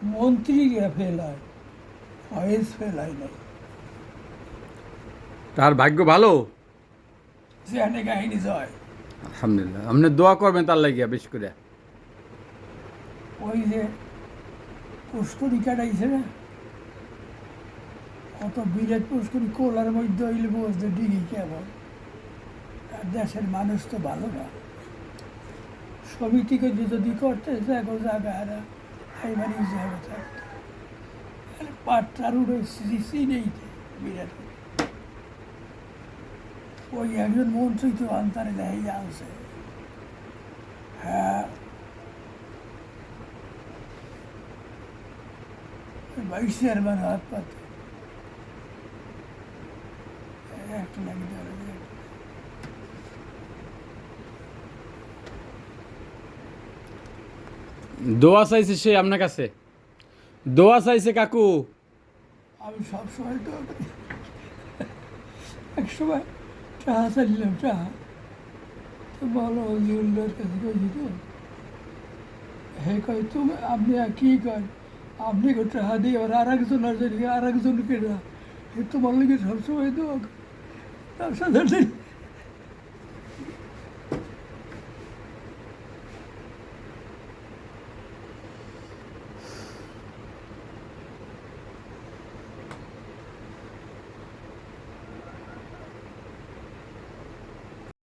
মন্ত্রীরা ফেল হয়, ফয়েজ ফেল হয় নাই। তার ভাগ্য ভালো। সেখানে কাহিনী জয়। আলহামদুলিল্লাহ, আপনি দোয়া করবেন তার লাগিয়া বেশ করে। ওই যে পুষ্করি কাটাইছে না, কত বিরাট পুষ্করি কোলার মধ্যে হইলে বসতে ডিগি কেমন। আর দেশের মানুষ তো ভালো না। সমিতিকে যদি করতে দেখো জায়গারা এইবারই জায়গা থাকতো পাটটার উড়ে সিসি নেই বিরাট। ওই একজন মন্ত্রী তো অন্তরে দেয় আনছে। হ্যাঁ, ভাইস চেয়ারম্যান হাত পাতে 1 লাখ দেওয়া। দোয়া চাইছে সে আপনার কাছে, দোয়া চাইছে কাকু। আমি সবসময় তো এক সময় চাহা চাইলাম, চাহা তো বলো হজিউল্লার কাছে কইছি তো, হে কয় তুমি আপনি কী কয়, আপনি চাহা দিয়ে আর একজনের জন্য আর একজনকে না, তোমার লিগে সবসময় তো তার সাথে